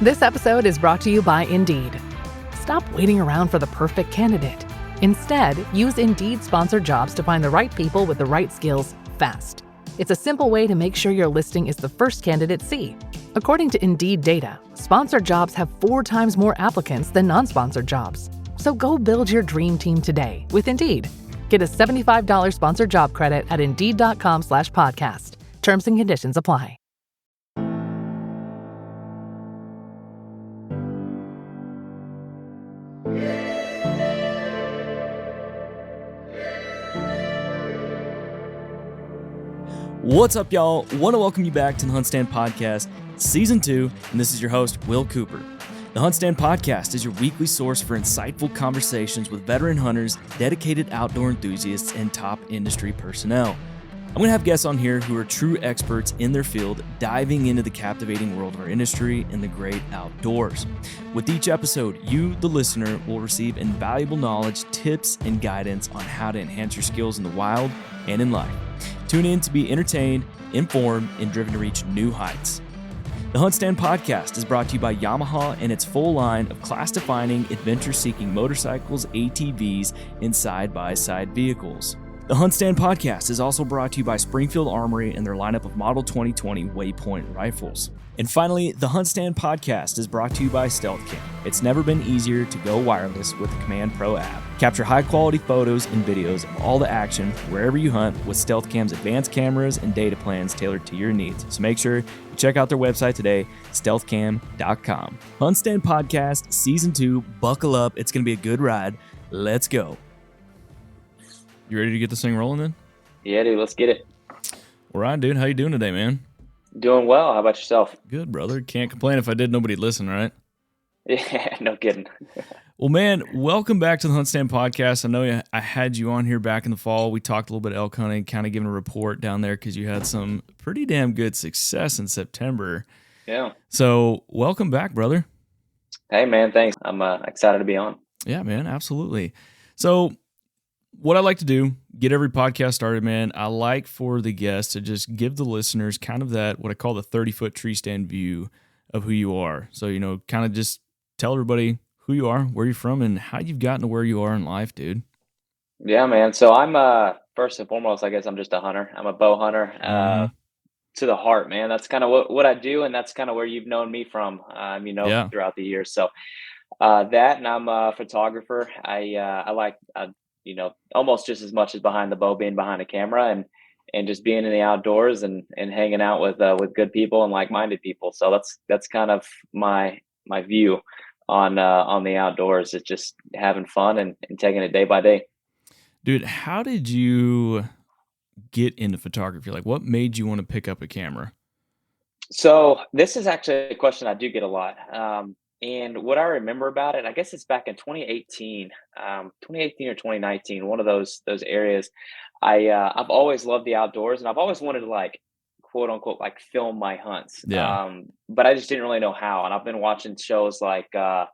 This episode is brought to you by Indeed. Stop waiting around for the perfect candidate. Instead, use Indeed sponsored jobs to find the right people with the right skills fast. It's a simple way to make sure your listing is the first candidates see. According to Indeed data, sponsored jobs have 4 times more applicants than non-sponsored jobs. So go build your dream team today with Indeed. Get a $75 sponsored job credit at Indeed.com/podcast. Terms and conditions apply. What's up, y'all? Want to welcome you back to the HuntStand Podcast, Season 2, and this is your host, Will Cooper. The HuntStand Podcast is your weekly source for insightful conversations with veteran hunters, dedicated outdoor enthusiasts, and top industry personnel. I'm going to have guests on here who are true experts in their field, diving into the captivating world of our industry and the great outdoors. With each episode, you, the listener, will receive invaluable knowledge, tips, and guidance on how to enhance your skills in the wild and in life. Tune in to be entertained, informed, and driven to reach new heights. The HuntStand Podcast is brought to you by Yamaha and its full line of class-defining, adventure-seeking motorcycles, ATVs, and side-by-side vehicles. The HuntStand Podcast is also brought to you by Springfield Armory and their lineup of Model 2020 Waypoint rifles. And finally, the HuntStand Podcast is brought to you by StealthCam. It's never been easier to go wireless with the Command Pro app. Capture high-quality photos and videos of all the action wherever you hunt with StealthCam's advanced cameras and data plans tailored to your needs. So make sure you check out their website today, stealthcam.com. HuntStand Podcast, Season 2, buckle up. It's going to be a good ride. Let's go. You ready to get this thing rolling then? Yeah, dude, let's get it. All right, dude. How you doing today, man? Doing well. How about yourself? Good, brother. Can't complain. If I did, nobody'd listen, right? Yeah, no kidding. Well, man, welcome back to the HuntStand Podcast. I know I had you on here back in the fall. We talked a little bit of elk hunting, kind of giving a report down there because you had some pretty damn good success in September. Yeah. So welcome back, brother. Hey, man, thanks. I'm excited to be on. Yeah, man, absolutely. So what I like to do, get every podcast started, man, I like for the guests to just give the listeners kind of that, what I call the 30-foot tree stand view of who you are. So, kind of just tell everybody who you are, where you're from, and how you've gotten to where you are in life, dude. Yeah, man. So I'm, first and foremost, I guess I'm just a hunter. I'm a bow hunter to the heart, man. That's kind of what I do, and that's kind of where you've known me from, throughout the years. So that, and I'm a photographer. I like almost just as much as behind the bow, being behind a camera and just being in the outdoors and hanging out with good people and like-minded people. So that's kind of my view on the outdoors. It's just having fun and taking it day by day. Dude, how did you get into photography? Like, what made you want to pick up a camera? So this is actually a question I do get a lot. And what I remember about it, I guess it's back in 2018 or 2019, one of those areas. I've always loved the outdoors, and I've always wanted to, like, quote unquote, like, film my hunts. Yeah. But I just didn't really know how. And I've been watching shows like I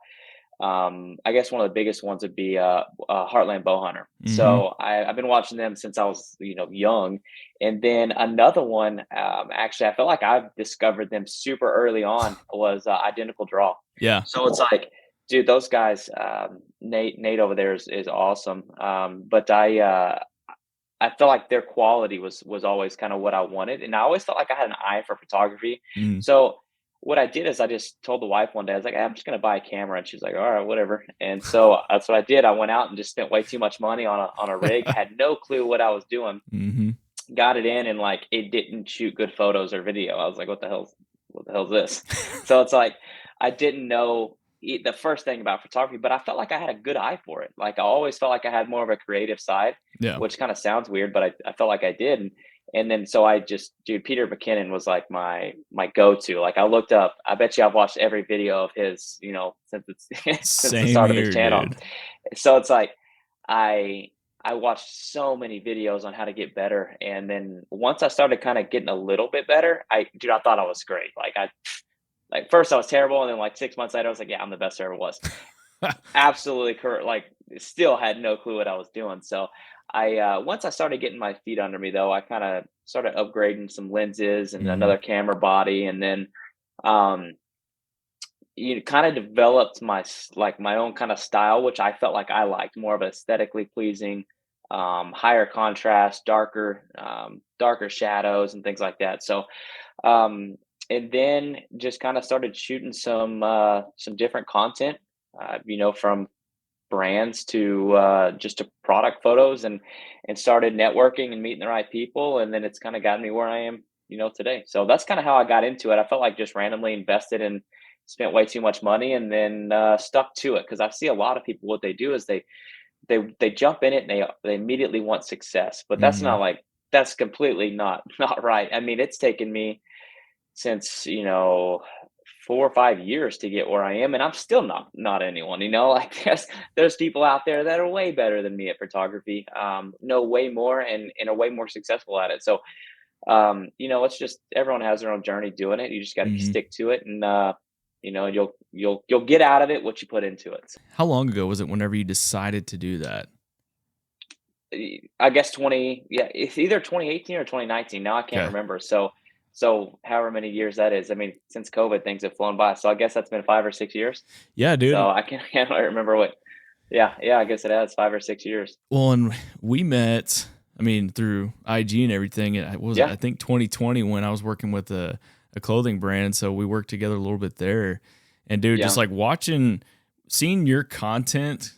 guess one of the biggest ones would be Heartland Bow Hunter. Mm-hmm. So I've been watching them since I was young. And then another one, actually, I felt like I discovered them super early on, was Identical Draw. Yeah. So it's like, dude, those guys, Nate over there is awesome. But I felt like their quality was always kind of what I wanted. And I always felt like I had an eye for photography. Mm. So what I did is I just told the wife one day, I was like, hey, I'm just going to buy a camera. And she was like, all right, whatever. And so that's what I did. I went out and just spent way too much money on a rig. Had no clue what I was doing. Mm-hmm. Got it in, and like, it didn't shoot good photos or video. I was like, what the hell's this? So it's like, I didn't know the first thing about photography, but I felt like I had a good eye for it. Like, I always felt like I had more of a creative side, which kind of sounds weird, but I felt like I did. And then, so Peter McKinnon was like my go-to. Like, I looked up, I bet you I've watched every video of his, since the start of his channel. Dude. So it's like, I watched so many videos on how to get better. And then once I started kind of getting a little bit better, I thought I was great. Like first I was terrible. And then like 6 months later, I was like, yeah, I'm the best there ever was. Absolutely correct. Like, still had no clue what I was doing. So once I started getting my feet under me, though, I kind of started upgrading some lenses and another camera body. And then kind of developed my own kind of style, which I felt like I liked more of aesthetically pleasing, higher contrast, darker shadows and things like that. So, um, and then just kind of started shooting some different content, from brands to just to product photos, and started networking and meeting the right people, and then it's kind of gotten me where I am, today. So that's kind of how I got into it. I felt like just randomly invested and spent way too much money, and then stuck to it, because I see a lot of people, what they do is they jump in it, and they immediately want success, but Mm-hmm. that's completely not right. I mean, it's taken me since 4 or 5 years to get where I am, and I'm still not anyone. Like there's people out there that are way better than me at photography, know way more, and are way more successful at it. So it's just everyone has their own journey doing it. You just got to Mm-hmm. stick to it, and you'll get out of it what you put into it. How long ago was it whenever you decided to do that? I guess it's either 2018 or 2019. Now I can't Okay. remember. So however many years that is. I mean, since COVID, things have flown by. So I guess that's been 5 or 6 years. Yeah, So dude. I can't really remember what. Yeah, I guess it has 5 or 6 years. Well, and we met, I mean, through IG and everything. What was it? Yeah, I think 2020 when I was working with a clothing brand. So we worked together a little bit there. And dude, just yeah, like seeing your content,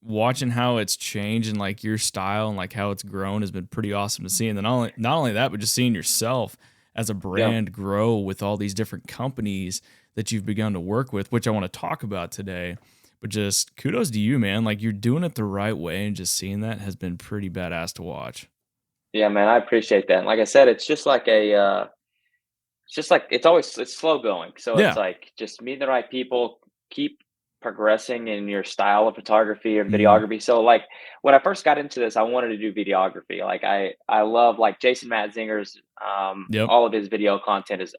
watching how it's changed and like your style and like how it's grown has been pretty awesome to see. And then not only that, but just seeing yourself as a yeah. brand grow with all these different companies that you've begun to work with, which I want to talk about today. But just kudos to you, man. Like you're doing it the right way, and just seeing that has been pretty badass to watch. Yeah, man, I appreciate that. And like I said, it's slow going. So it's Yeah. like just meeting the right people, keep progressing in your style of photography and Hmm. videography. So like when I first got into this, I wanted to do videography. Like I love like Jason Matzinger's Yep. all of his video content is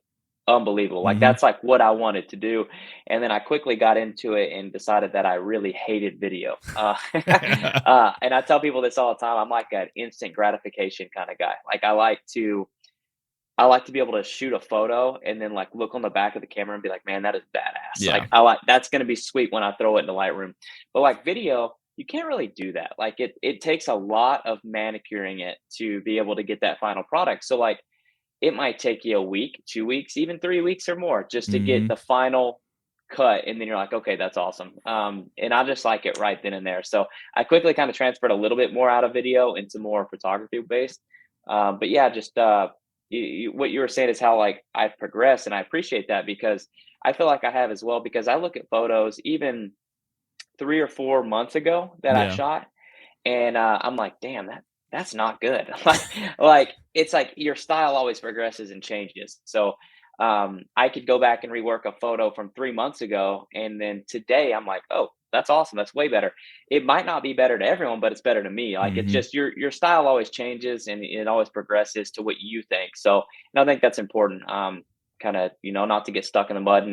unbelievable. Like Hmm. that's like what I wanted to do. And then I quickly got into it and decided that I really hated video. And I tell people this all the time. I'm like an instant gratification kind of guy. Like I like to be able to shoot a photo and then like look on the back of the camera and be like, man, that is badass. Yeah. Like that's gonna be sweet when I throw it in the Lightroom. But like video, you can't really do that. Like it takes a lot of manicuring it to be able to get that final product. So like it might take you a week, 2 weeks, even 3 weeks or more just to get Hmm. the final cut. And then you're like, okay, that's awesome. And I just like it right then and there. So I quickly kind of transferred a little bit more out of video into more photography based. But yeah, just what you were saying is how like I've progressed, and I appreciate that, because I feel like I have as well. Because I look at photos even 3 or 4 months ago that I Yeah. shot, and I'm like, damn, that's not good. Like it's like your style always progresses and changes. So I could go back and rework a photo from 3 months ago, and then today I'm like, oh, that's awesome. That's way better. It might not be better to everyone, but it's better to me. Like it's Hmm. just your style always changes, and it always progresses to what you think. So, and I think that's important. Kind of not to get stuck in the mud,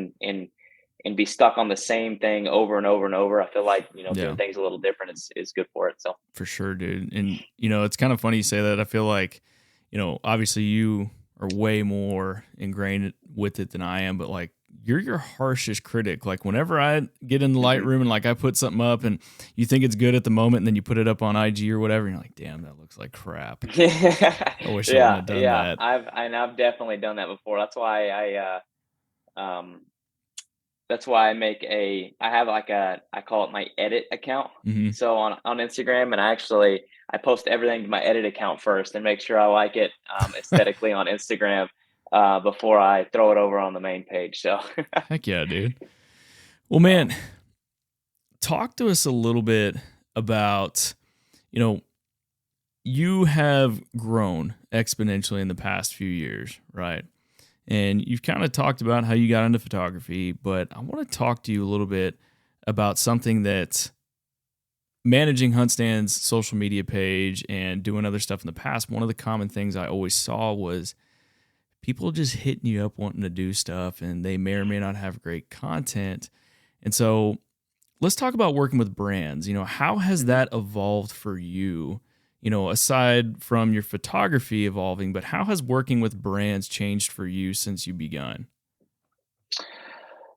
and be stuck on the same thing over and over and over. I feel like doing Yeah. things a little different is good for it. So For sure, dude. And it's kind of funny you say that. I feel like, obviously you are way more ingrained with it than I am, but like you're your harshest critic. Like whenever I get in the mhm. Lightroom and like I put something up and you think it's good at the moment and then you put it up on IG or whatever, and you're like, damn, that looks like crap. I wish I wouldn't Yeah, have done yeah. that. I've definitely done that before. Um that's why I have like I call it my edit account. Hmm. So on Instagram, and I post everything to my edit account first and make sure I like it aesthetically on Instagram before I throw it over on the main page. So Heck yeah, dude. Well, um, man, talk to us a little bit about, you know, you have grown exponentially in the past few years, right? And you've kind of talked about how you got into photography, but I want to talk to you a little bit about something that managing HuntStand's social media page and doing other stuff in the past. One of the common things I always saw was people just hitting you up wanting to do stuff, and they may or may not have great content. And so let's talk about working with brands. How has mhm. that evolved for you? Aside from your photography evolving, but how has working with brands changed for you since you begun?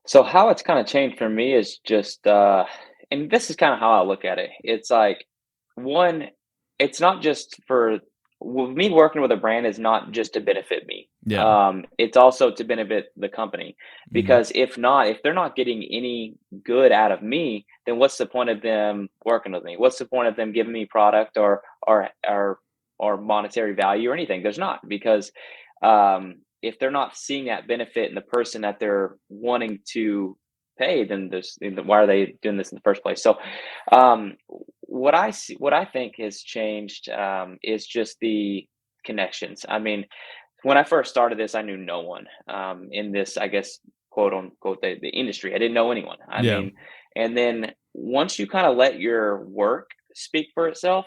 So how it's kind of changed for me is just, and this is kind of how I look at it. It's like, one, it's not just for me working with a brand is not just to benefit me. Yeah. It's also to benefit the company Mhm. because if they're not getting any good out of me, then what's the point of them working with me? What's the point of them giving me product or monetary value or anything? There's not because if they're not seeing that benefit in the person that they're wanting to pay, then why are they doing this in the first place? So, um, what I think has changed is just the connections. I mean, when I first started this, I knew no one in this, I guess, quote unquote, the industry. I didn't know anyone. I Yeah. mean, and then once you kind of let your work speak for itself,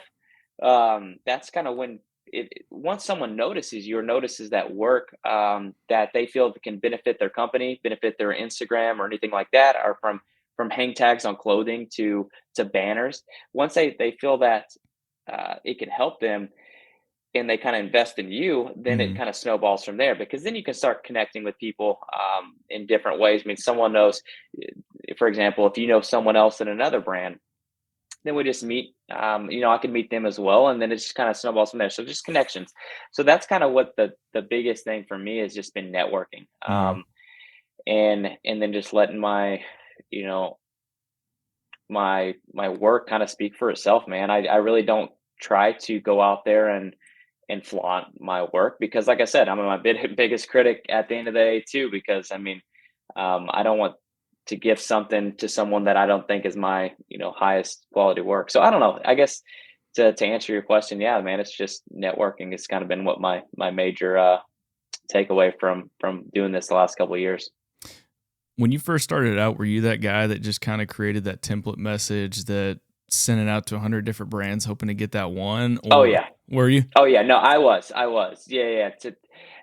that's kind of when once someone notices you or notices that work that they feel can benefit their company, benefit their Instagram or anything like that, or from hang tags on clothing to banners. Once they feel that it can help them and they kind of invest in you, then it Mhm. kind of snowballs from there because then you can start connecting with people in different ways. I mean, someone knows, for example, if you know someone else in another brand, then we just meet. I can meet them as well, and then it just kind of snowballs from there. So just connections. So that's kind of what the biggest thing for me has just been networking, Mhm. and then just letting you know, my work kind of speak for itself, man. I really don't try to go out there and flaunt my work because, like I said, I'm my biggest critic at the end of the day too. Because I mean, I don't want to give something to someone that I don't think is my highest quality work. So I don't know. I guess to answer your question, yeah, man, it's just networking. It's kind of been what my major takeaway from doing this the last couple of years. When you first started out, were you that guy that just kind of created that template message that sent it out to 100 different brands hoping to get that one, Oh or yeah. were you? Oh yeah, no, I was. Yeah, yeah.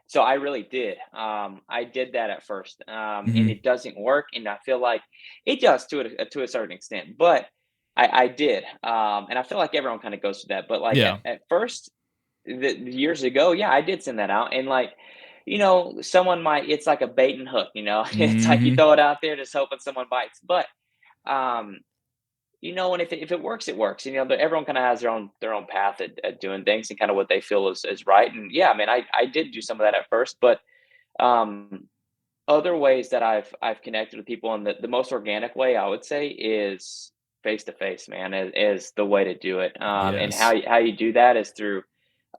So I really did. I did that at first, and Mhm. it doesn't work. And I feel like it does to a certain extent, but I did, and I feel like everyone kind of goes through that. But like Yeah. at first, years ago, yeah, I did send that out, and like, someone might. It's like a bait and hook. It's like you Mhm. throw it out there, just hoping someone bites. But um, and if it works, it works. But everyone kind of has their own path at doing things and kind of what they feel is right. And yeah, I mean, I did do some of that at first, but um, other ways that I've connected with people and the most organic way I would say is face to face, man, is the way to do it. And Yes. how you do that is through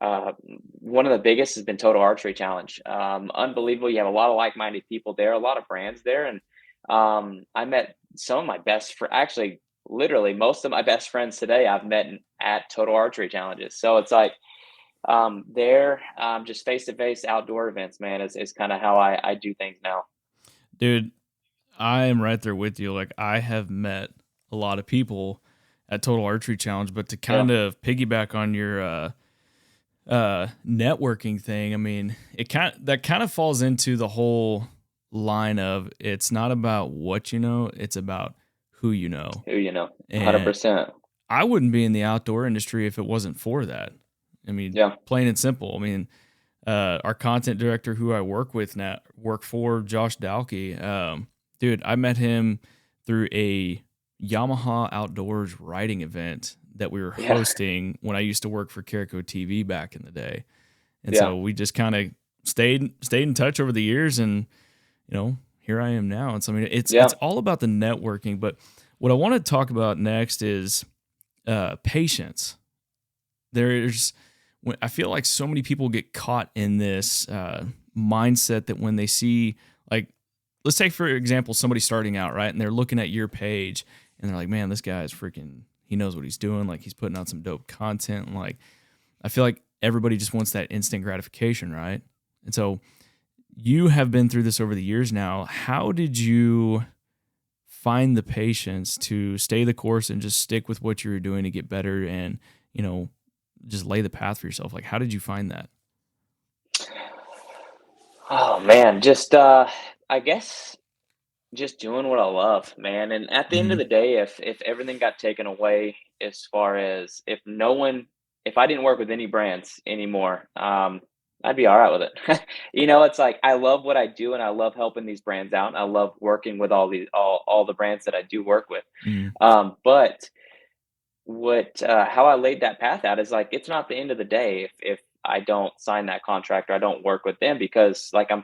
uh, one of the biggest has been Total Archery Challenge. Unbelievable. You have a lot of like-minded people there, a lot of brands there, and I met some of my actually, literally most of my best friends today I've met at Total Archery Challenges. So it's like there, just face to face outdoor events, man, is kind of how I do things now. Dude, I am right there with you. Like, I have met a lot of people at Total Archery Challenge, but to Yeah, kind of piggyback on your networking thing, I mean, that kind of falls into the whole line of it's not about what you know, it's about who you know. who 100. And percent I wouldn't be in the outdoor industry if it wasn't for that. I mean, Yeah, plain and simple. I mean, our content director who I work for, Josh Dalkey, dude, I met him through a Yamaha outdoors riding event that we were yeah, hosting when I used to work for Carico TV back in the day. And yeah, so we just kind of stayed in touch over the years, and here I am now. And so I mean, it's yeah. all about the networking. But what I want to talk about next is patience. There's I feel like so many people get caught in this mindset that when they see, like, let's take for example somebody starting out, right, and they're looking at your page and they're like, man, this guy is freaking, he knows what he's doing, like he's putting out some dope content, and like I feel like everybody just wants that instant gratification, right? And so you have been through this over the years now. How did you find the patience to stay the course and just stick with what you were doing to get better and, you know, just lay the path for yourself? Like, how did you find that? Oh man, just I guess just doing what I love, man. And at the end of Hmm. the day, if everything got taken away, as far as if I didn't work with any brands anymore, I'd be all right with it. It's like I love what I do and I love helping these brands out. And I love working with all the brands that I do work with. Mhm. But what how I laid that path out is like it's not the end of the day if I don't sign that contract or I don't work with them because like I'm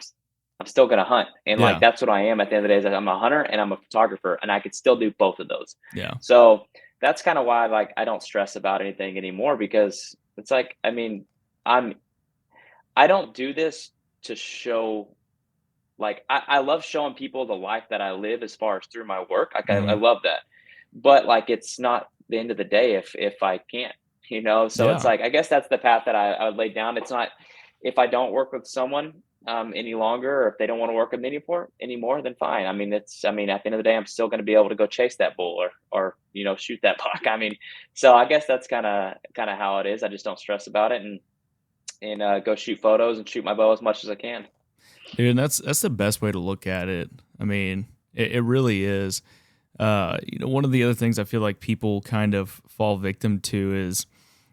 still gonna hunt and like Yeah. that's what I am at the end of the day is that I'm a hunter and I'm a photographer and I could still do both of those. Yeah. So that's kind of why like I don't stress about anything anymore because it's like I mean I'm I don't do this to show like I love showing people the life that I live as far as through my work. Like I Mhm. love that. But like it's not the end of the day if I can't. So it's Yeah. like I guess that's the path that I would lay down. It's not if I don't work with someone any longer or if they don't want to work with me anymore, then fine. I mean at the end of the day I'm still gonna be able to go chase that bull or shoot that buck. I mean, so I guess that's kinda how it is. I just don't stress about it and go shoot photos and shoot my bow as much as I can. Dude, and that's the best way to look at it. I mean, it really is. One of the other things I feel like people kind of fall victim to is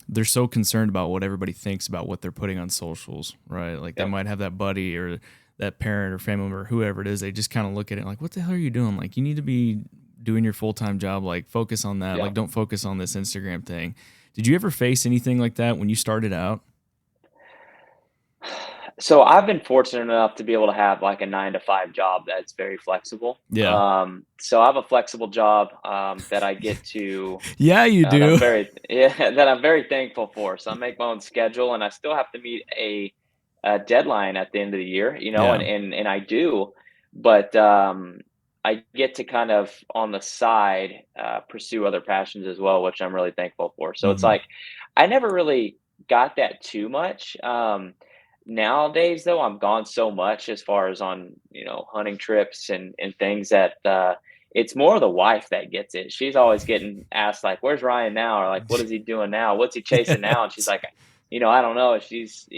they're so concerned about what everybody thinks about what they're putting on socials, right? Like they Yep. might have that buddy or that parent or family member, whoever it is, they just kind of look at it like, what the hell are you doing? Like you need to be doing your full-time job. Like focus on that. Like Yep. don't focus on this Instagram thing. Did you ever face anything like that when you started out? So I've been fortunate enough to be able to have like a 9 to 5 job that's very flexible. Yeah. So I have a flexible job that I get to Yeah, you that do. I'm very yeah that I'm very thankful for. So I make my own schedule and I still have to meet a deadline at the end of the year, Yeah. and I do, but I get to kind of on the side pursue other passions as well, which I'm really thankful for. So it's Hmm. like I never really got that too much. Nowadays, though, I'm gone so much as far as on hunting trips and things that it's more the wife that gets it. She's always getting asked like, "Where's Ryan now?" or like, "What is he doing now? What's he chasing now?" And she's Yes. like, "I don't know. He's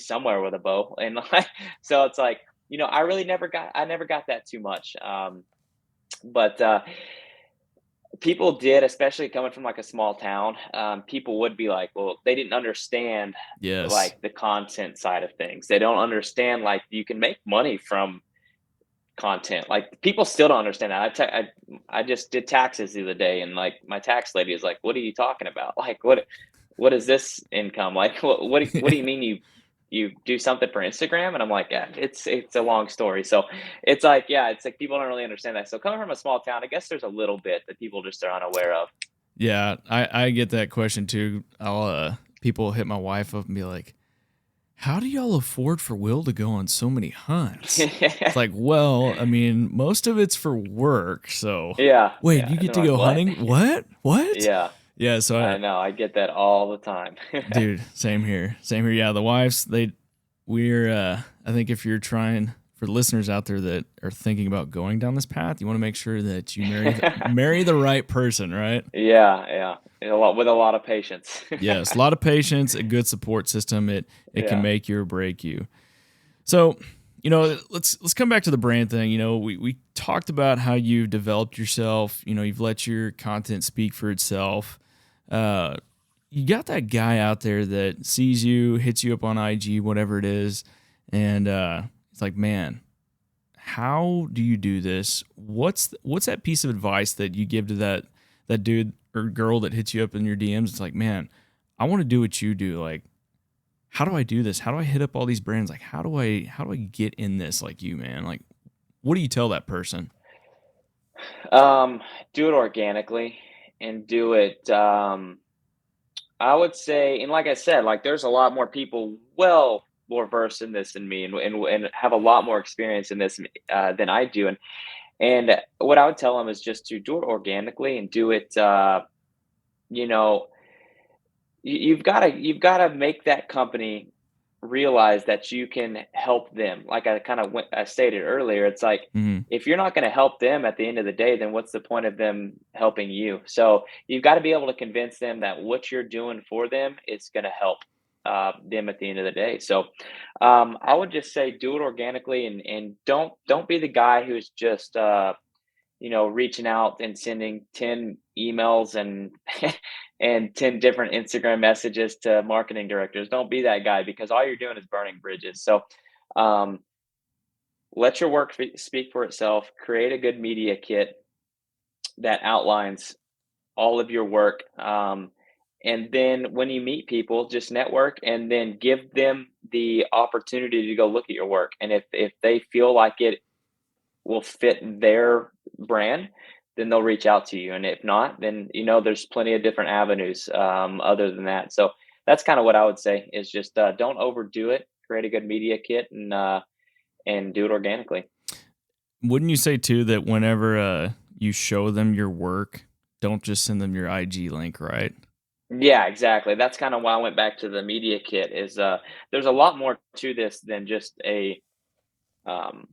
somewhere with a bow." And like, so it's like, I never got that too much. But people did, especially coming from like a small town. People would be like, "Well, they didn't understand Yes. like the content side of things. They don't understand like you can make money from content. Like people still don't understand that. I just did taxes the other day, and like my tax lady is like, "What are you talking about? Like what is this income? Like what do you mean you do something for Instagram?" And I'm like, "Yeah, it's a long story." So it's like, yeah, it's like people don't really understand that. So coming from a small town, I guess there's a little bit that people just are unaware of. Yeah, I get that question too. People hit my wife up and be like, "How do y'all afford for Will to go on so many hunts?" It's like, well, I mean, most of it's for work. So, Yeah, wait, yeah. you And get they're to like, go "What?" hunting? What? What? Yeah, Yeah. So, I know. I get that all the time. dude, same here. Same here. Yeah, the wives, I think if you're trying for the listeners out there that are thinking about going down this path, you want to make sure that you marry the right person, right? Yeah, yeah. With a lot of patience. Yes, a lot of patience, a good support system. It can Yeah. make you or break you. So, let's come back to the brand thing. We talked about how you've developed yourself. You've let your content speak for itself. Uh, you got that guy out there that sees you, hits you up on IG, whatever it is, and it's like, man, how do you do this? What's that piece of advice that you give to that dude or girl that hits you up in your DMs? It's like, man, I want to do what you do. Like, how do I do this? How do I hit up all these brands? Like, how do I get in this like you, man? Like, what do you tell that person? Um, do it organically and do it I would say, and like I said, like there's a lot more people well more versed in this than me and have a lot more experience in this than I do. And what I would tell them is just to do it organically and do it you know, you've got to make that company realize that you can help them. Like I stated earlier, it's like Hmm. if you're not going to help them at the end of the day, then what's the point of them helping you? So you've got to be able to convince them that what you're doing for them is going to help them at the end of the day. So I would just say do it organically and don't be the guy who's just reaching out and sending 10 emails and and 10 different Instagram messages to marketing directors. Don't be that guy because all you're doing is burning bridges. So, um, let your work speak for itself. Create a good media kit that outlines all of your work. And then when you meet people, just network and then give them the opportunity to go look at your work. And if they feel like it will fit their brand, then they'll reach out to you. And if not, then there's plenty of different avenues other than that. So that's kind of what I would say is just don't overdo it. Create a good media kit and do it organically. Wouldn't you say too that whenever you show them your work, don't just send them your IG link, right? Yeah, exactly. That's kind of why I went back to the media kit. Is there's a lot more to this than just um,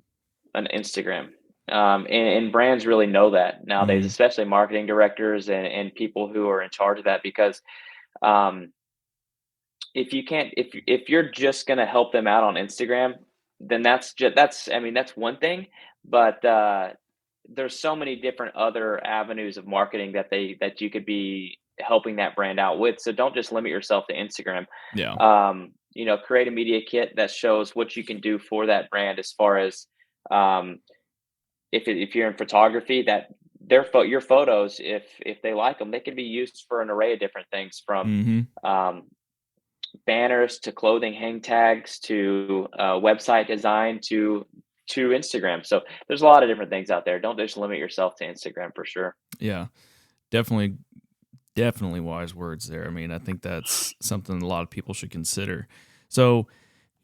an Instagram. And brands really know that nowadays, Mhm. especially marketing directors and people who are in charge of that. Because um, if you can't, if you're just going to help them out on Instagram, then that's I mean that's one thing. But there's so many different other avenues of marketing that you could be helping that brand out with. So don't just limit yourself to Instagram. Yeah. Create a media kit that shows what you can do for that brand as far as um, if you're in photography, that your photos, if they like them, they can be used for an array of different things from Mhm. um, banners to clothing hang tags to website design to Instagram. So there's a lot of different things out there. Don't just limit yourself to Instagram for sure. Yeah. Definitely definitely wise words there. I mean, I think that's something a lot of people should consider. So,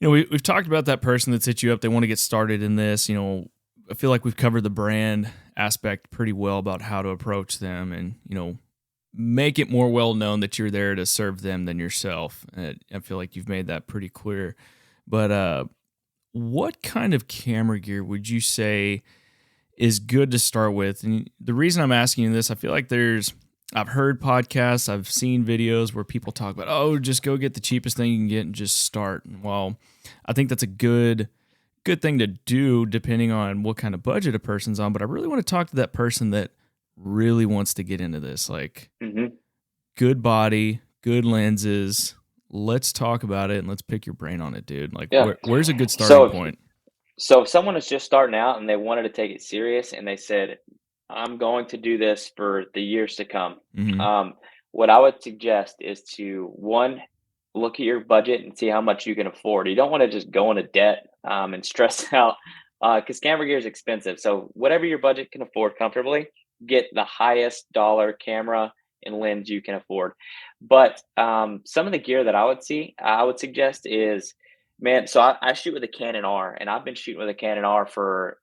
we've talked about that person that's hit you up. They want to get started in this. I feel like we've covered the brand aspect pretty well about how to approach them and, make it more well known that you're there to serve them than yourself. I feel like you've made that pretty clear. But what kind of camera gear would you say is good to start with? And the reason I'm asking you this, I feel like I've heard podcasts, I've seen videos where people talk about, oh, just go get the cheapest thing you can get and just start. And while I think that's a good thing to do depending on what kind of budget a person's on, but I really want to talk to that person that really wants to get into this. Like, hmm good body, good lenses. Let's talk about it and let's pick your brain on it, dude. Like, Yeah. where's a good So starting if point? so if someone is just starting out and they wanted to take it serious and they said, I'm going to do this for the years to come. Mm-hmm. Um, what I would suggest is to one, look at your budget and see how much you can afford. You don't want to just go into debt and stress out because camera gear is expensive. So whatever your budget can afford comfortably, get the highest dollar camera and lens you can afford. But some of the gear that I would suggest is, man. So I shoot with a Canon R, and I've been shooting with a Canon R for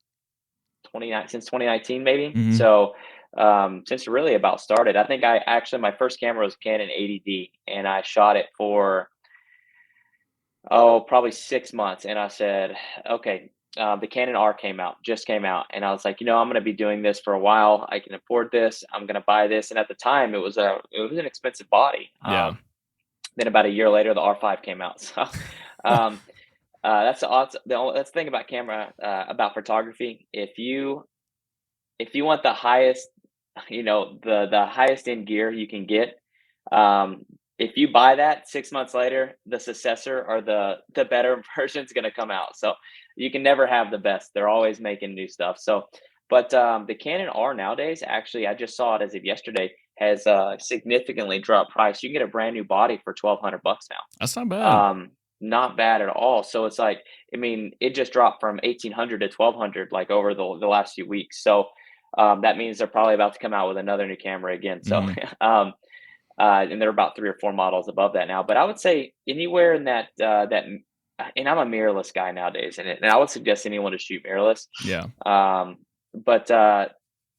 29 since 2019 maybe. Mm-hmm. So since it really about started, I think I actually my first camera was Canon 80D, and I shot it for probably 6 months, and I said, okay. The Canon R just came out, and I was like, I'm going to be doing this for a while. I can afford this. I'm going to buy this, and at the time, it was an expensive body. Yeah. Then about a year later, the R5 came out. So um, that's the thing about camera about photography. If you want the highest, the highest end gear you can get, um, if you buy that 6 months later, the successor or the better version is going to come out. So you can never have the best. They're always making new stuff. So, but the Canon R nowadays, actually, I just saw it as of yesterday, has significantly dropped price. You can get a brand new body for $1,200 now. That's not bad. Not bad at all. So it's like, I mean, it just dropped from 1,800 to 1,200 like over the last few weeks. So that means they're probably about to come out with another new camera again. So Mhm. and there are about 3 or 4 models above that now. But I would say anywhere in and I'm a mirrorless guy nowadays, and I would suggest anyone to shoot mirrorless. Yeah. But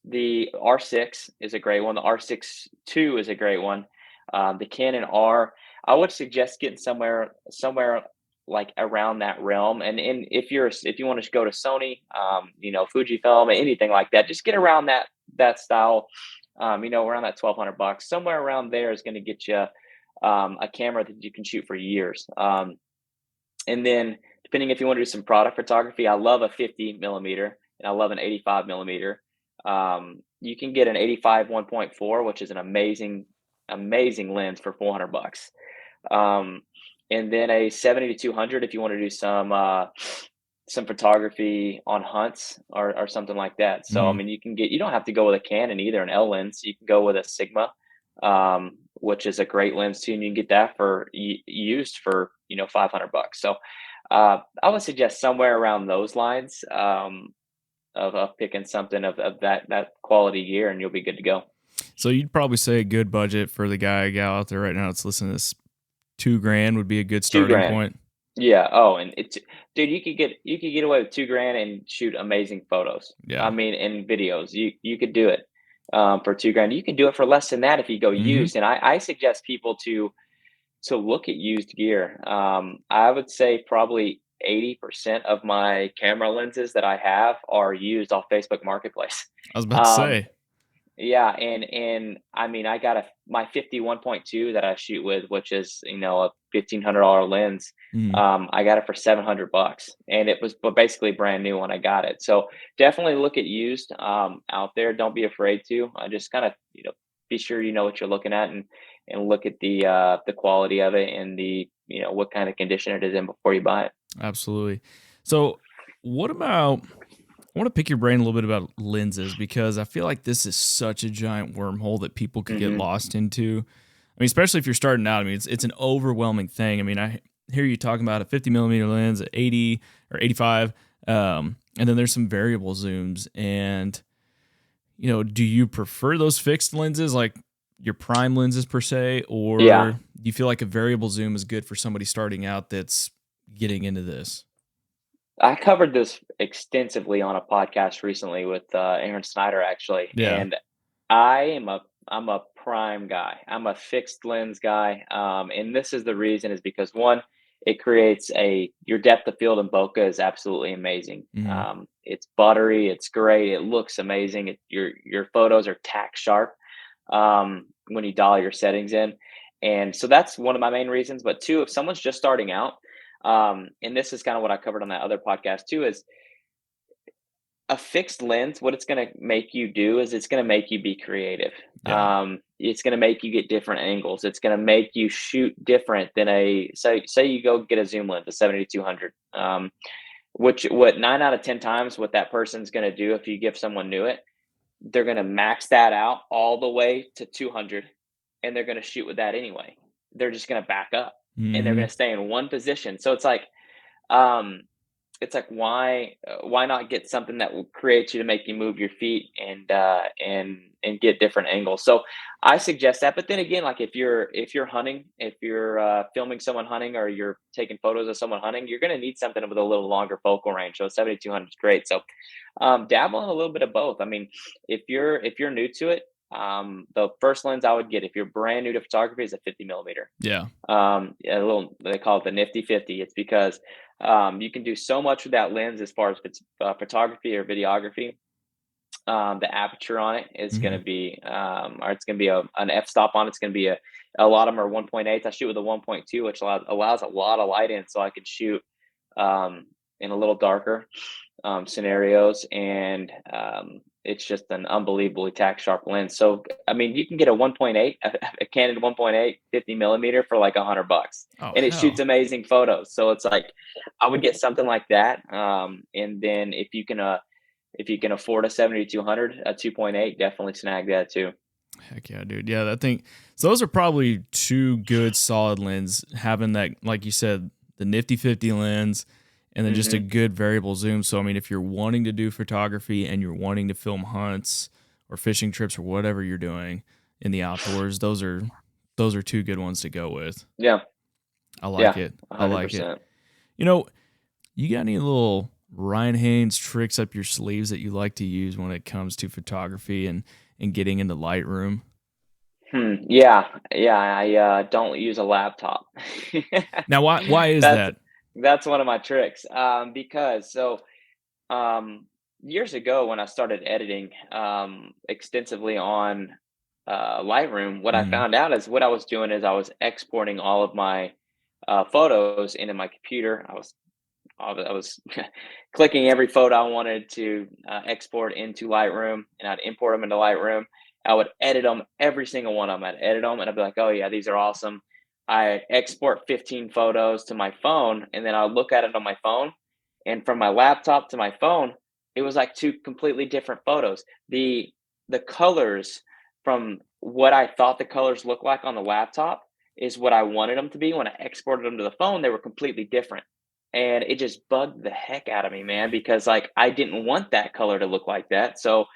the R6 is a great one. The R6 II is a great one. The Canon R, I would suggest getting somewhere like around that realm. And if you want to go to Sony, Fujifilm, anything like that, just get around that style. Around that $1,200, somewhere around there is going to get you a camera that you can shoot for years. And then depending if you want to do some product photography, I love a 50 millimeter and I love an 85 millimeter. You can get an 85 1.4, which is an amazing amazing lens for $400. Um, and then a 70 to 200 if you want to do some photography on hunts or something like that. So I Mhm. mean, you don't have to go with a Canon either, an L lens. You can go with a Sigma, which is a great lens too, and you can get that for used for $500. So I would suggest somewhere around those lines, of picking something of that quality gear, and you'll be good to go. So you'd probably say a good budget for the guy or gal out there right now that's listening to this, 2 grand would be a good Two starting grand. point. Yeah. Oh, and dude, you could get away with 2 grand and shoot amazing photos. Yeah. I mean, and videos. You could do it for 2 grand. You can do it for less than that if you go Mhm. used. And I suggest people to look at used gear. I would say probably 80% of my camera lenses that I have are used off Facebook Marketplace. I was about to Um, say. Yeah, and I mean, I got my 51.2 that I shoot with, which is a $1,500 lens. Mhm. I got it for $700, and it was basically brand new when I got it. So definitely look at used out there. Don't be afraid to. Just kind of be sure you know what you're looking at, and look at the quality of it, and the what kind of condition it is in before you buy it. Absolutely. So, what about I want to pick your brain a little bit about lenses because I feel like this is such a giant wormhole that people could get Hmm. lost into. I mean, especially if you're starting out. I mean, it's an overwhelming thing. I mean, I hear you talking about a 50 millimeter lens, at 80 or 85, and then there's some variable zooms. And do you prefer those fixed lenses, like your prime lenses per se, or Yeah. do you feel like a variable zoom is good for somebody starting out that's getting into this? I covered this extensively on a podcast recently with Aaron Snyder, actually, Yeah. and I'm a prime guy. I'm a fixed lens guy, and this is the reason is because one, it creates your depth of field in bokeh is absolutely amazing. Hmm. It's buttery, it's great, it looks amazing. Your photos are tack sharp when you dial your settings in, and so that's one of my main reasons. But two, if someone's just starting out, and this is kind of what I covered on that other podcast too, is a fixed lens. What it's going to make you do is it's going to make you be creative. Yeah. It's going to make you get different angles. It's going to make you shoot different than say you go get a zoom lens, a 7200. Which what 9 out of 10 times what that person's going to do if you give someone new it, they're going to max that out all the way to 200, and they're going to shoot with that anyway. They're just going to back up, and they're going Hmm. to stay in one position. So um, it's like why not get something that will create you to make you move your feet and get different angles. So I suggest that. But then again, like if you're hunting, if you're filming someone hunting, or you're taking photos of someone hunting, you're going to need something with a little longer focal range. So 7200 is great. So dabble in a little bit of both. I mean, if you're new to it, the first lens I would get if you're brand new to photography is a 50 millimeter. Yeah. A little, they call it the nifty 50. It's because you can do so much with that lens as far as photography or videography. The aperture on it is going Hmm. to be or it's going to be an f-stop on it. It's going to be a lot of them are 1.8. I shoot with a 1.2, which allows a lot of light in, so I can shoot in a little darker scenarios, and it's just an unbelievably tack sharp lens. So I mean, you can get a 1.8, a Canon 1.8 50 millimeter for like $100, Oh and it shoots hell. amazing photos. So it's like I would get something like that, and then if you can afford a 7200, a 2.8, definitely snag that too. Heck yeah, dude. Yeah, I think so. Those are probably two good solid lens. Having that, like you said, the nifty 50 lens, and then just a Hmm. good variable zoom. So I mean, if you're wanting to do photography and you're wanting to film hunts or fishing trips or whatever you're doing in the outdoors, those are two good ones to go with. Yeah, I like yeah, it. I like it. 100%. You know, you got any little Ryan Haines tricks up your sleeves that you like to use when it comes to photography and getting into Lightroom? Yeah, yeah. I don't use a laptop. Now, why is That's that? that's one of my tricks. Because um, years ago when I started editing extensively on Lightroom, what I Mhm. found out is what I was doing is I was exporting all of my photos into my computer. I was clicking every photo I wanted to export into Lightroom, and I'd import them into Lightroom. I would edit them, every single one of them. I'd edit them and I'd be like, oh yeah, these are awesome. I export 15 photos to my phone and then I'll look at it on my phone. And from my laptop to my phone, it was like two completely different photos. The colors from what I thought the colors looked like on the laptop is what I wanted them to be. When I exported them to the phone, they were completely different. And it just bugged the heck out of me, man, because like I didn't want that color to look like that. So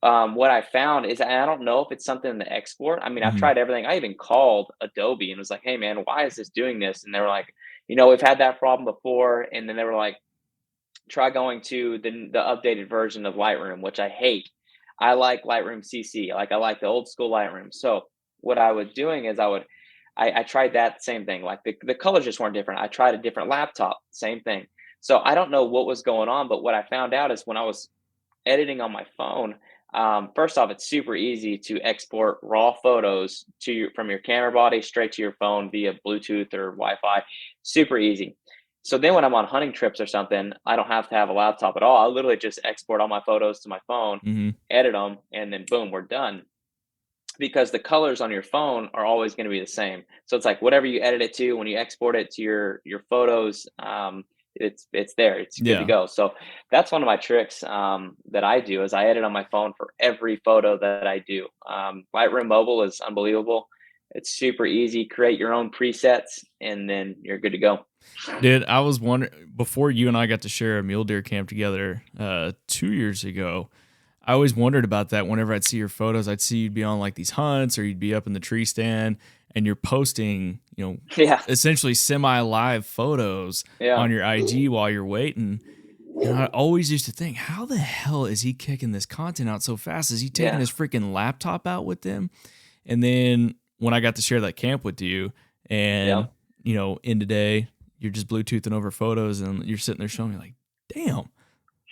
what I found is, and I don't know if it's something in the export. I mean, I've Mhm. tried everything. I even called Adobe and was like, "Hey, man, why is this doing this?" And they were like, "We've had that problem before." And then they were like, "Try going to the updated version of Lightroom," which I hate. I like Lightroom CC. Like I like the old school Lightroom. So what I was doing is I tried that same thing. Like the colors just weren't different. I tried a different laptop, same thing. So I don't know what was going on, but what I found out is when I was editing on my phone, first off, it's super easy to export raw photos from your camera body straight to your phone via Bluetooth or Wi-Fi. Super easy. So then when I'm on hunting trips or something, I don't have to have a laptop at all. I literally just export all my photos to my phone, Mhm. edit them, and then boom, we're done. Because the colors on your phone are always going to be the same. So it's like whatever you edit it to, when you export it to your photos, it's there. It's good to Yeah. go. So that's one of my tricks that I do is I edit on my phone for every photo that I do. Lightroom Mobile is unbelievable. It's super easy. Create your own presets, and then you're good to go. Dude, I was wondering before you and I got to share a mule deer camp together 2 years ago. I always wondered about that. Whenever I'd see your photos, I'd see you'd be on like these hunts or you'd be up in the tree stand and you're posting, Yeah, essentially semi-live photos yeah, on your IG while you're waiting. And I always used to think, how the hell is he kicking this content out so fast? Is he taking yeah, his freaking laptop out with him? And then when I got to share that camp with you yeah. and, in today, you're just Bluetoothing over photos and you're sitting there showing me like, damn,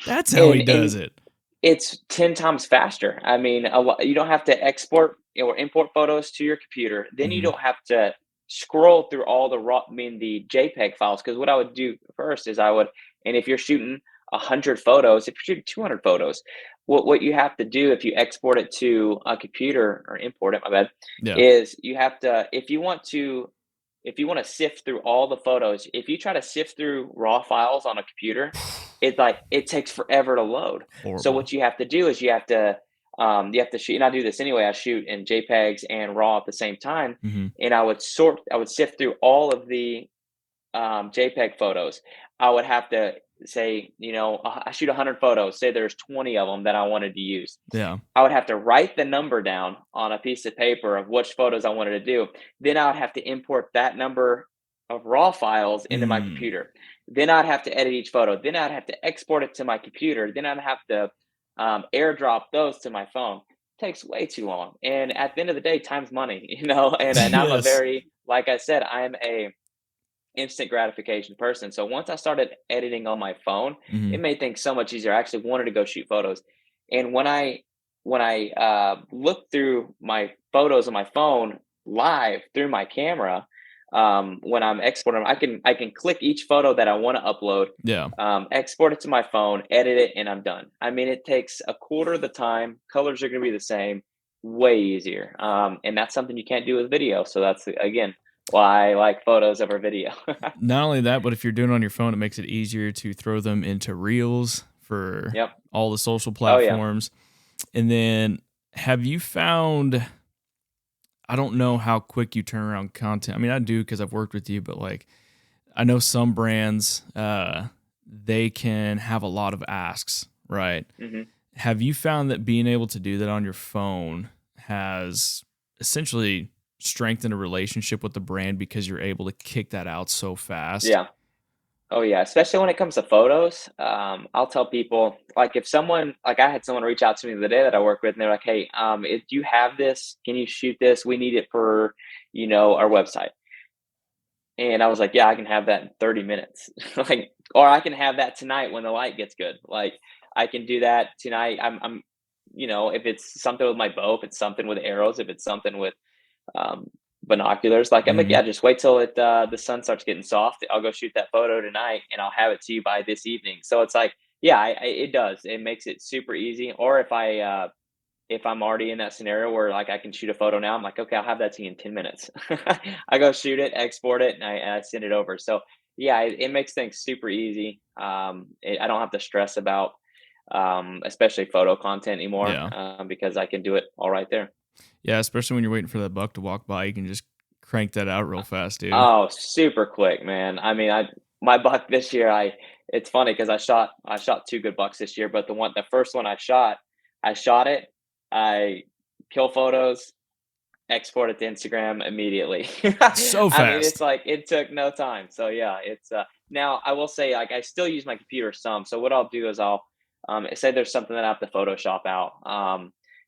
that's how he And does it. it's 10 times faster. I mean, you don't have to export or import photos to your computer. Then you Hmm. don't have to scroll through all the JPEG files. Because what I would do first is and if you're shooting 100 photos, if you're shooting 200 photos, what you have to do if you export it to a computer or import it, my bad, Yeah. is you have to, if you want to sift through all the photos, if you try to sift through raw files on a computer, it takes forever to load. So Horrible. what you have to do is you have to shoot, and I do this anyway. I shoot in JPEGs and RAW at the same time, Hmm. and I would sift through all of the JPEG photos. I would have to say, I shoot 100 photos. Say there's 20 of them that I wanted to use. Yeah. I would have to write the number down on a piece of paper of which photos I wanted to do. Then I would have to import that number of raw files into my Mm. computer. Then I'd have to edit each photo. Then I'd have to export it to my computer. Then I'd have to airdrop those to my phone. It takes way too long. And at the end of the day, time's money, and I'm a Yes. very, like I said, I'm a instant gratification person. So once I started editing on my phone, Hmm. it made things so much easier. I actually wanted to go shoot photos. And when I look through my photos on my phone live through my camera, when I'm exporting, I can click each photo that I want to upload, Yeah. export it to my phone, edit it, and I'm done. I mean, it takes a quarter of the time. Colors are going to be the same, way easier. And that's something you can't do with video. So that's again why I like photos over video. Not only that, but if you're doing it on your phone, it makes it easier to throw them into reels for Yep. all the social Oh yeah. platforms. And then have you found, I don't know how quick you turn around content. I mean, I do because I've worked with you, but like I know some brands, they can have a lot of asks, right? Hmm. Have you found that being able to do that on your phone has essentially strengthened a relationship with the brand because you're able to kick that out so fast? Yeah. Oh yeah. Especially when it comes to photos. I'll tell people, like, if someone, like, I had someone reach out to me the day that I work with, and they're like, "Hey, if you have this, can you shoot this? We need it for, our website." And I was like, "Yeah, I can have that in 30 minutes." Like, or I can have that tonight when the light gets good. Like, I can do that tonight. If it's something with my bow, if it's something with arrows, if it's something with um, binoculars. Like, I'm like, Hmm. yeah, just wait till the sun starts getting soft. I'll go shoot that photo tonight, and I'll have it to you by this evening. So it's like, yeah, it does. It makes it super easy. Or if I'm already in that scenario where like I can shoot a photo now, I'm like, okay, I'll have that to you in 10 minutes. I go shoot it, export it, and I send it over. So yeah, it makes things super easy. I don't have to stress about especially photo content anymore, Yeah. because I can do it all right there. Yeah, especially when you're waiting for that buck to walk by, you can just crank that out real fast, dude. Oh, super quick, man. I mean, my buck this year, it's funny because I shot two good bucks this year, but the first one I shot it, I kill photos, export it to Instagram immediately. So I mean, it's fast. like it took no time. So yeah, it's now I will say like I still use my computer some. So what I'll do is I'll say there's something that I have to Photoshop out.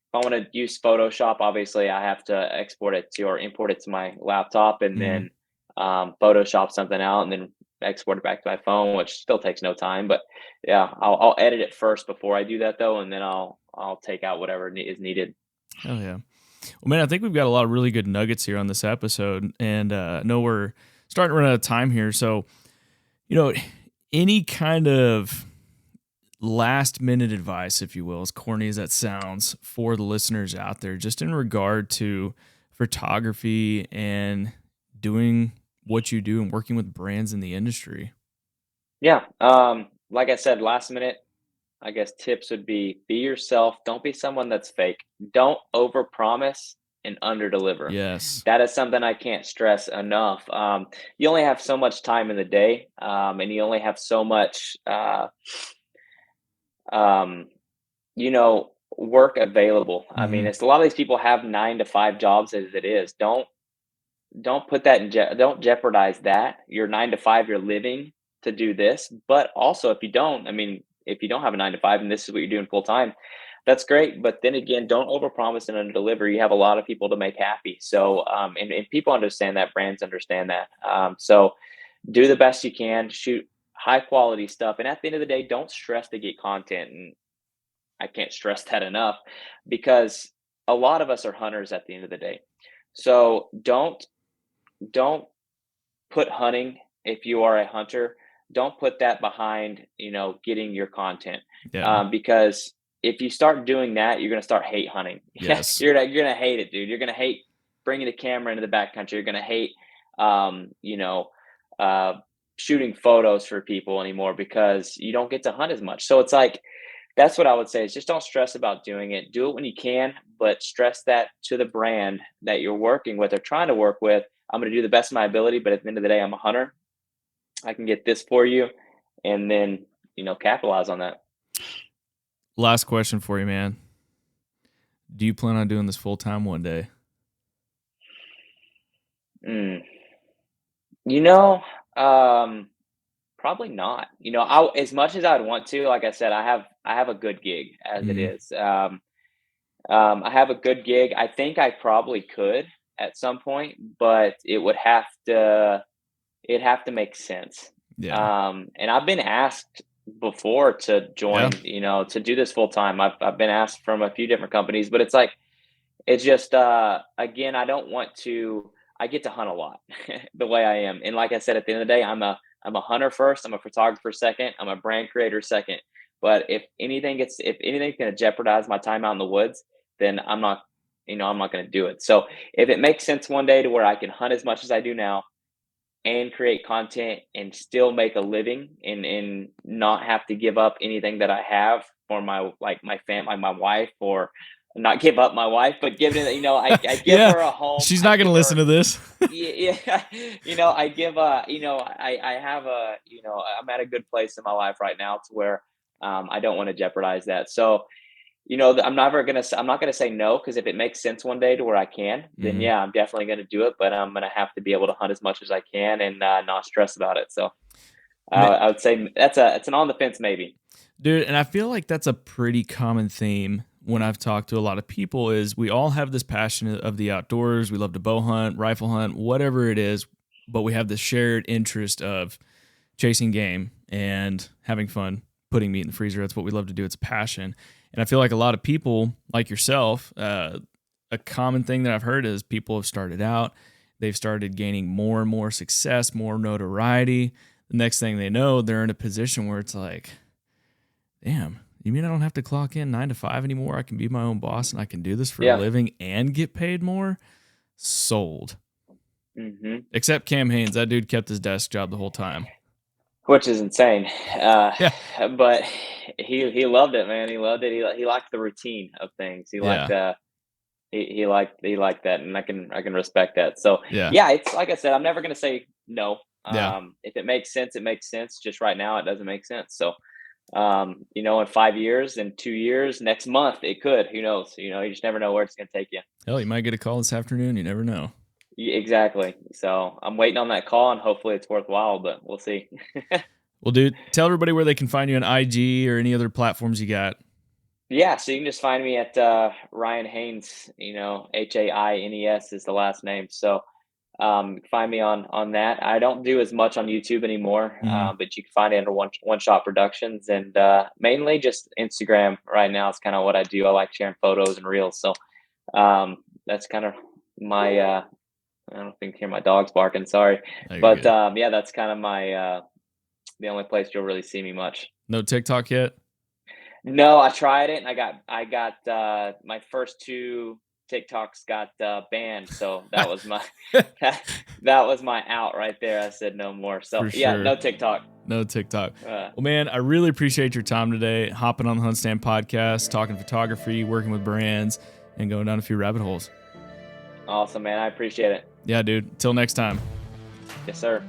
If I want to use Photoshop, obviously I have to export it to or import it to my laptop and Mhm. then Photoshop something out and then export it back to my phone, which still takes no time. But yeah, I'll edit it first before I do that though, and then I'll take out whatever is needed. Hell yeah. Well, man, I think we've got a lot of really good nuggets here on this episode, and I know we're starting to run out of time here. So, any kind of last minute advice, if you will, as corny as that sounds, for the listeners out there, just in regard to photography and doing what you do and working with brands in the industry? Yeah. Like I said, last minute, I guess tips would be yourself. Don't be someone that's fake. Don't overpromise and underdeliver. Yes. That is something I can't stress enough. You only have so much time in the day, and you only have so much, um, work available. I mean, Mm-hmm. it's a lot of these people have 9 to 5 jobs as it is. Don't put that in don't jeopardize that your 9 to 5 you're living to do this. But also, if you don't, I mean, if you don't have a 9 to 5 and this is what you're doing full time, that's great. But then again, don't overpromise and underdeliver. You have a lot of people to make happy. So, and people understand that, brands understand that. So, do the best you can, shoot high quality stuff, and at the end of the day, don't stress to get content. And I can't stress that enough because a lot of us are hunters at the end of the day. So don't put hunting if you are a hunter, don't put that behind, getting your content. Yeah. Because if you start doing that, you're going to start hate hunting. Yes. You're going to hate it, dude. You're going to hate bringing the camera into the backcountry. You're going to hate, um, you know, uh, shooting photos for people anymore because you don't get to hunt as much. So it's like, that's what I would say is just don't stress about doing it. Do it when you can, but stress that to the brand that you're working with or trying to work with. I'm going to do the best of my ability, but at the end of the day, I'm a hunter. I can get this for you, and then capitalize on that. Last question for you, man. Do you plan on doing this full time one day? Mm. You know, um, Probably not. As much as I'd want to, like I said, I have a good gig as it Mm-hmm. is. I have a good gig. I think I probably could at some point, but it'd have to make sense. Yeah. And I've been asked before to Yeah. join, to do this full time. I've been asked from a few different companies, but it's like it's just again, I get to hunt a lot the way I am. And like I said, at the end of the day, I'm a hunter first, I'm a photographer second, I'm a brand creator second. But if anything's gonna jeopardize my time out in the woods, then I'm not gonna do it. So if it makes sense one day to where I can hunt as much as I do now and create content and still make a living and not have to give up anything that I have for my wife, or not give up my wife, but give it, I give Yeah. her a home. She's I not going to give listen her, to this. yeah, I give I have I'm at a good place in my life right now to where I don't want to jeopardize that. So I'm not gonna say no because if it makes sense one day to where I can, then Mm-hmm. yeah, I'm definitely gonna do it. But I'm gonna have to be able to hunt as much as I can and not stress about it. So I would say it's an on the fence maybe. Dude, and I feel like that's a pretty common theme when I've talked to a lot of people is we all have this passion of the outdoors. We love to bow hunt, rifle hunt, whatever it is, but we have this shared interest of chasing game and having fun, putting meat in the freezer. That's what we love to do. It's a passion. And I feel like a lot of people like yourself, a common thing that I've heard is people have started out, they've started gaining more and more success, more notoriety. The next thing they know, they're in a position where it's like, damn, You mean I don't have to clock in 9 to 5 anymore? I can be my own boss and I can do this for Yeah. a living and get paid more? Sold. Mm-hmm. Except Cam Haines. That dude kept his desk job the whole time. Which is insane. Yeah. But he loved it, man. He loved it. He liked the routine of things. He liked he liked that, and I can respect that. So Yeah. it's like I said, I'm never gonna say no. Yeah. If it makes sense, it makes sense. Just right now, it doesn't make sense. So in 5 years, in 2 years, next month, it could. Who knows? You just never know where it's gonna take you. Hell, you might get a call this afternoon. You never know. Exactly. So I'm waiting on that call, and hopefully it's worthwhile. But we'll see. Well, dude, tell everybody where they can find you on IG or any other platforms you got. Yeah, so you can just find me at Ryan Haines. Haines is the last name. So find me on that. I don't do as much on YouTube anymore, but you can find it under One Shot Productions, and mainly just Instagram right now is kind of what I do. I like sharing photos and reels. So that's kind of my. I don't know if you can hear my dogs barking. Sorry, but that's kind of my the only place you'll really see me much. No TikTok yet? No, I tried it, and I got my first 2 TikToks got banned, so that was my that was my out right there. I said no more. So For sure. no TikTok. No TikTok. Well, man, I really appreciate your time today, hopping on the HuntStand podcast, talking photography, working with brands, and going down a few rabbit holes. Awesome, man. I appreciate it. Yeah, dude. Till next time. Yes, sir.